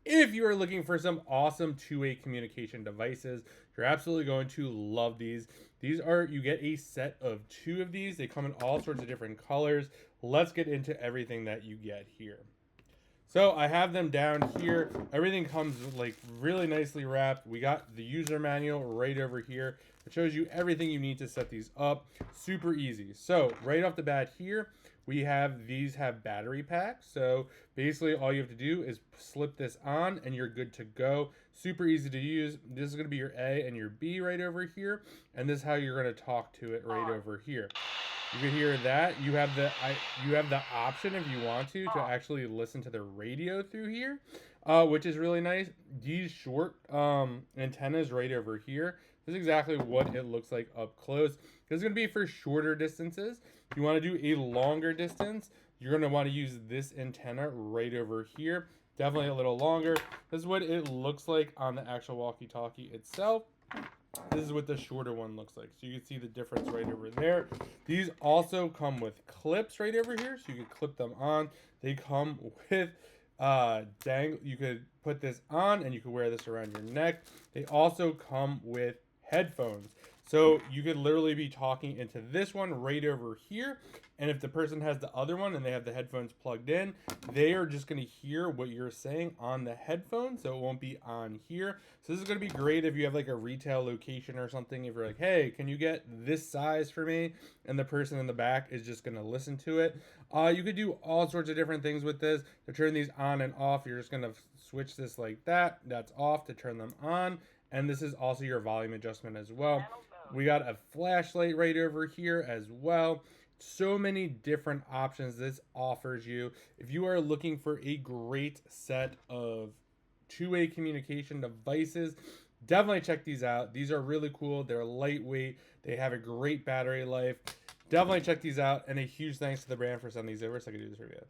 If you are looking for some awesome two-way communication devices, you're absolutely going to love these. These are, you get a set of two of these. They come in all sorts of different colors. Let's get into everything that you get here. So I have them down here. Everything comes like really nicely wrapped. We got the user manual right over here. It shows you everything you need to set these up. Super easy. So right off the bat here, we have these have battery packs. So basically all you have to do is slip this on and you're good to go. Super easy to use. This is going to be your A and your B right over here. And this is how you're going to talk to it right over here. You can hear that. You have the option if you want to actually listen to the radio through here, which is really nice. These short antennas right over here. This is exactly what it looks like up close. This is going to be for shorter distances. If you want to do a longer distance, you're going to want to use this antenna right over here. Definitely a little longer. This is what it looks like on the actual walkie-talkie itself. This is what the shorter one looks like. So you can see the difference right over there. These also come with clips right over here. So you can clip them on. They come with you could put this on and you could wear this around your neck. They also come with headphones. So you could literally be talking into this one right over here. And if the person has the other one and they have the headphones plugged in, they are just going to hear what you're saying on the headphones. So it won't be on here. So this is going to be great if you have like a retail location or something. If you're like, hey, can you get this size for me? And the person in the back is just going to listen to it. You could do all sorts of different things with this. To turn these on and off, you're just going to switch this like that. That's off to turn them on. And this is also your volume adjustment as well. We got a flashlight right over here as well. So many different options this offers you. If you are looking for a great set of two-way communication devices, definitely check these out. These are really cool. They're lightweight. They have a great battery life. Definitely check these out. And a huge thanks to the brand for sending these over so I could do this review.